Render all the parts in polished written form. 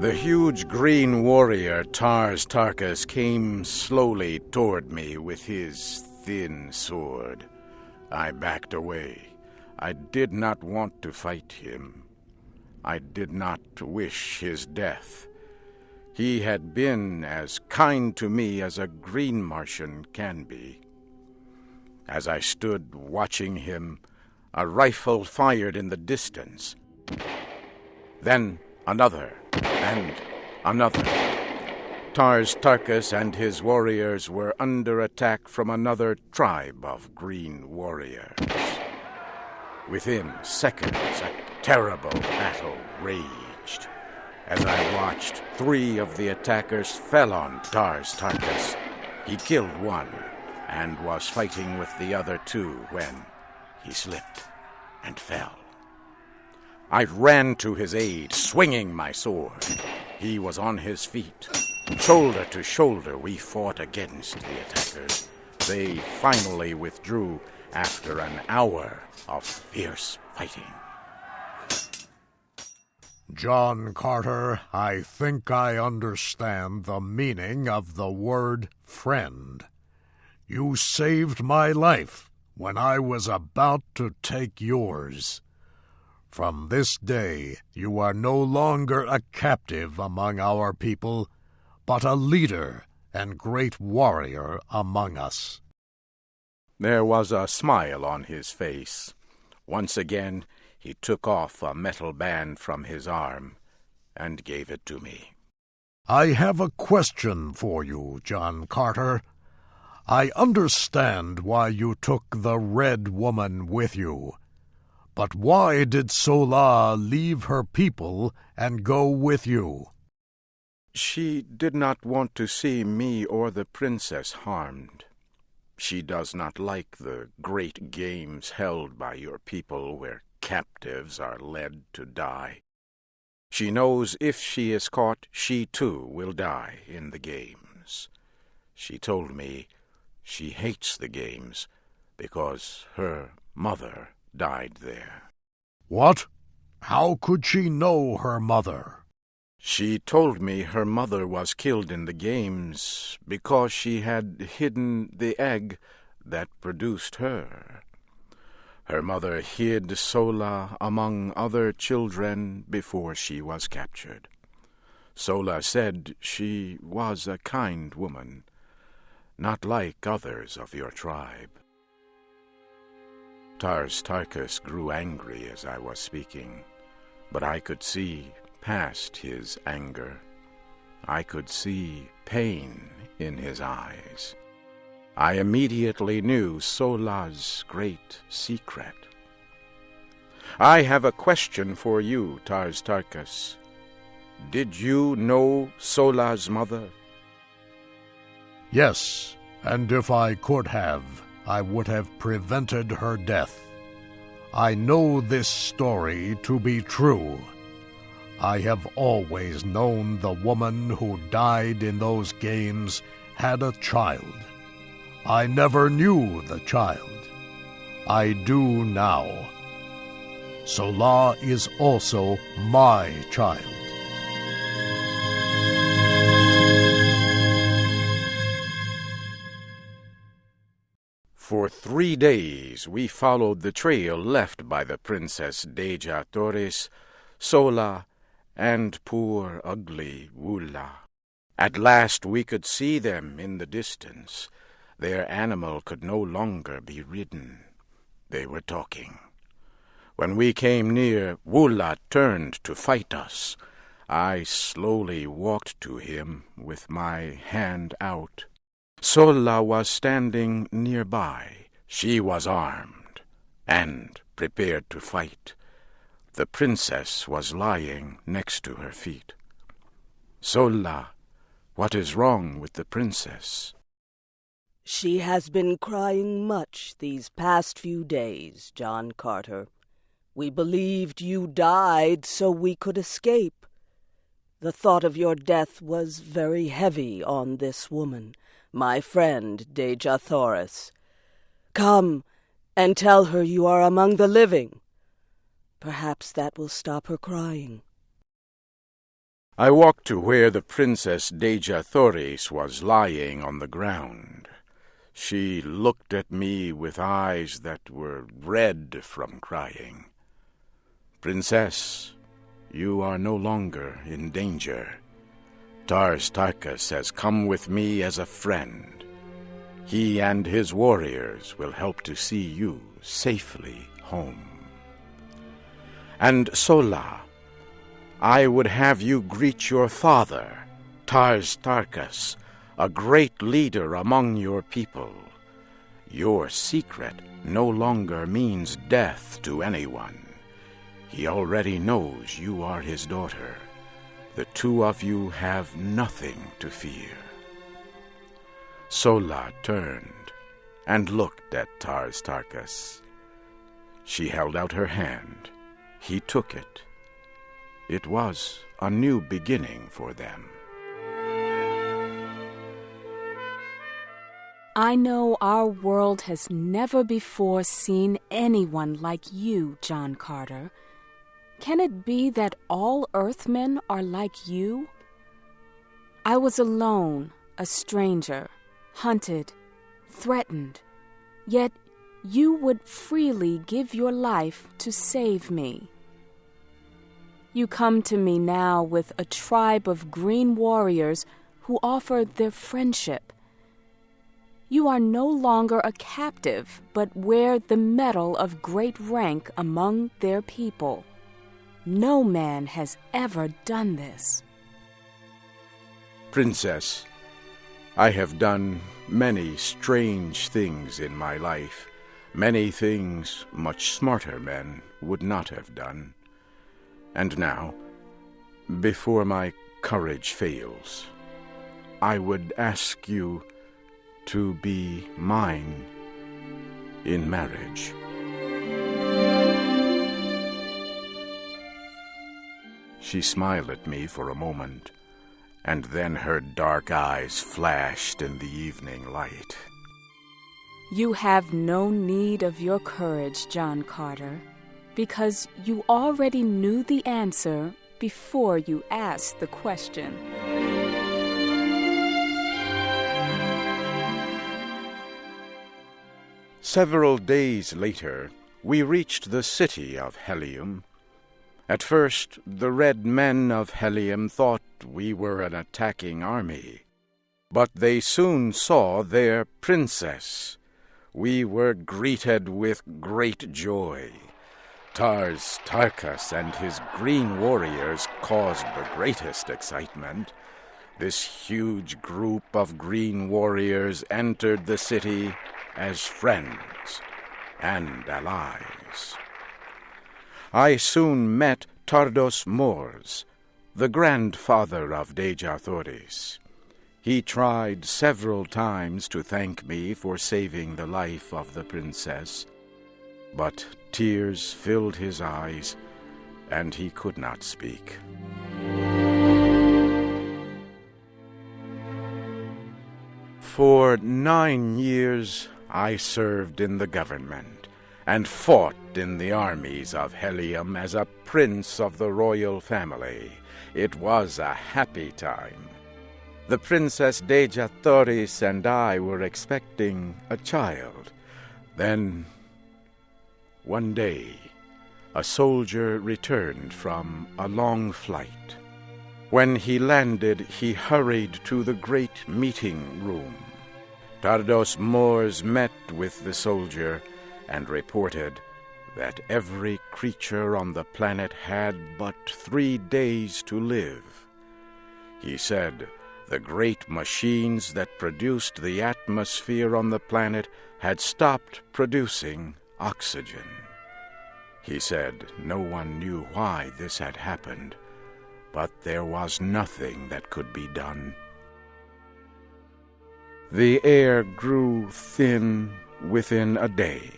The huge green warrior Tars Tarkas came slowly toward me with his thin sword. I backed away. I did not want to fight him. I did not wish his death. He had been as kind to me as a green Martian can be. As I stood watching him, a rifle fired in the distance. Then another, and another. Tars Tarkas and his warriors were under attack from another tribe of green warriors. Within seconds, a terrible battle raged. As I watched, 3 of the attackers fell on Tars Tarkas. He killed one and was fighting with the other 2 when he slipped and fell. I ran to his aid, swinging my sword. He was on his feet. Shoulder to shoulder, we fought against the attackers. They finally withdrew after an hour of fierce fighting. John Carter, I think I understand the meaning of the word friend. You saved my life when I was about to take yours. From this day, you are no longer a captive among our people, but a leader and great warrior among us. There was a smile on his face. Once again, he took off a metal band from his arm and gave it to me. I have a question for you, John Carter. I understand why you took the Red Woman with you. But why did Sola leave her people and go with you? She did not want to see me or the princess harmed. She does not like the great games held by your people where captives are led to die. She knows if she is caught, she too will die in the games. She told me she hates the games because her mother died there. What? How could she know her mother? She told me her mother was killed in the games because she had hidden the egg that produced her. Her mother hid Sola among other children before she was captured. Sola said she was a kind woman, not like others of your tribe. Tars Tarkas grew angry as I was speaking, but I could see past his anger. I could see pain in his eyes. I immediately knew Sola's great secret. I have a question for you, Tars Tarkas. Did you know Sola's mother? Yes, and if I could have, I would have prevented her death. I know this story to be true. I have always known the woman who died in those games had a child. I never knew the child. I do now. Sola is also my child. For 3 days we followed the trail left by the Princess Dejah Thoris, Sola, and poor ugly Wulla. At last we could see them in the distance. Their animal could no longer be ridden. They were talking. When we came near, Wulla turned to fight us. I slowly walked to him with my hand out. Sola was standing nearby. She was armed and prepared to fight. The princess was lying next to her feet. Sola, what is wrong with the princess? She has been crying much these past few days, John Carter. We believed you died so we could escape. The thought of your death was very heavy on this woman, my friend Dejah Thoris. Come and tell her you are among the living. Perhaps that will stop her crying. I walked to where the Princess Dejah Thoris was lying on the ground. She looked at me with eyes that were red from crying. "Princess, you are no longer in danger. Tars Tarkas has come with me as a friend. He and his warriors will help to see you safely home. And Sola, I would have you greet your father, Tars Tarkas, a great leader among your people. Your secret no longer means death to anyone. He already knows you are his daughter. The two of you have nothing to fear." Sola turned and looked at Tars Tarkas. She held out her hand. He took it. It was a new beginning for them. I know our world has never before seen anyone like you, John Carter. Can it be that all Earthmen are like you? I was alone, a stranger, hunted, threatened, yet you would freely give your life to save me. You come to me now with a tribe of green warriors who offer their friendship. You are no longer a captive, but wear the medal of great rank among their people. No man has ever done this. Princess, I have done many strange things in my life, many things much smarter men would not have done. And now, before my courage fails, I would ask you to be mine in marriage. She smiled at me for a moment, and then her dark eyes flashed in the evening light. You have no need of your courage, John Carter, because you already knew the answer before you asked the question. Several days later, we reached the city of Helium. At first, the red men of Helium thought we were an attacking army, but they soon saw their princess. We were greeted with great joy. Tars Tarkas and his green warriors caused the greatest excitement. This huge group of green warriors entered the city as friends and allies. I soon met Tardos Mors, the grandfather of Dejah Thoris. He tried several times to thank me for saving the life of the princess, but tears filled his eyes, and he could not speak. For 9 years, I served in the government and fought in the armies of Helium as a prince of the royal family. It was a happy time. The Princess Dejah Thoris and I were expecting a child. Then, one day, a soldier returned from a long flight. When he landed, he hurried to the great meeting room. Tardos Mors met with the soldier and reported that every creature on the planet had but 3 days to live. He said the great machines that produced the atmosphere on the planet had stopped producing oxygen. He said no one knew why this had happened, but there was nothing that could be done. The air grew thin within a day.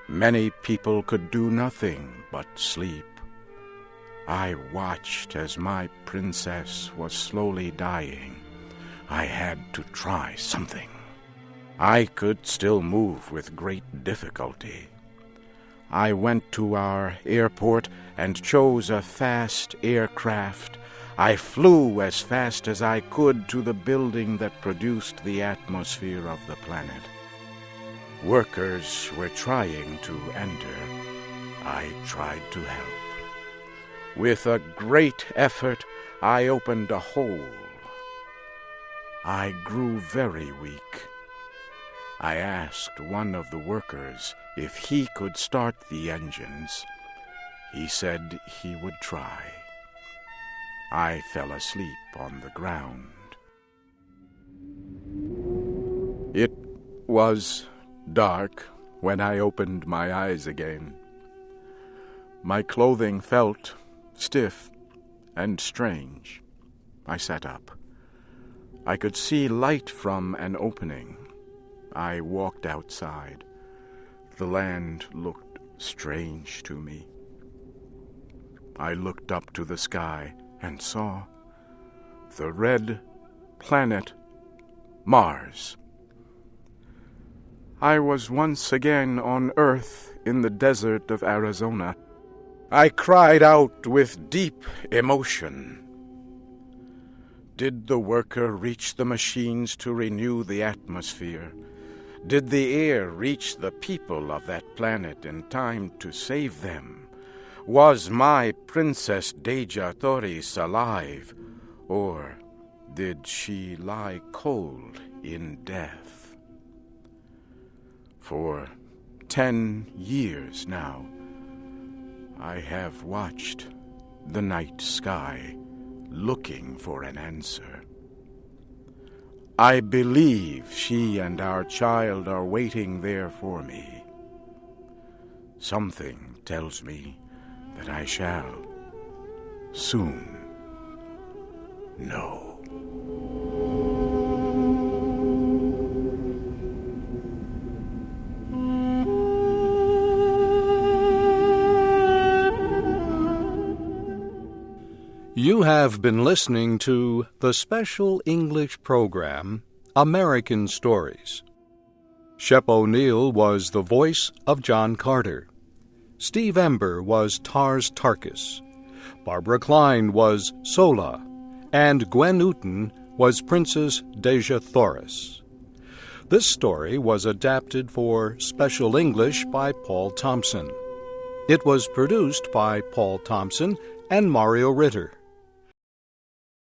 Many people could do nothing but sleep. I watched as my princess was slowly dying. I had to try something. I could still move with great difficulty. I went to our airport and chose a fast aircraft. I flew as fast as I could to the building that produced the atmosphere of the planet. Workers were trying to enter. I tried to help. With a great effort, I opened a hole. I grew very weak. I asked one of the workers if he could start the engines. He said he would try. I fell asleep on the ground. It was dark when I opened my eyes again. My clothing felt stiff and strange. I sat up. I could see light from an opening. I walked outside. The land looked strange to me. I looked up to the sky and saw the red planet Mars. I was once again on Earth in the desert of Arizona. I cried out with deep emotion. Did the worker reach the machines to renew the atmosphere? Did the air reach the people of that planet in time to save them? Was my Princess Dejah Thoris alive, or did she lie cold in death? For 10 years now, I have watched the night sky looking for an answer. I believe she and our child are waiting there for me. Something tells me that I shall soon know. You have been listening to the special English program, American Stories. Shep O'Neill was the voice of John Carter. Steve Ember was Tars Tarkas. Barbara Klein was Sola. And Gwen Newton was Princess Dejah Thoris. This story was adapted for Special English by Paul Thompson. It was produced by Paul Thompson and Mario Ritter.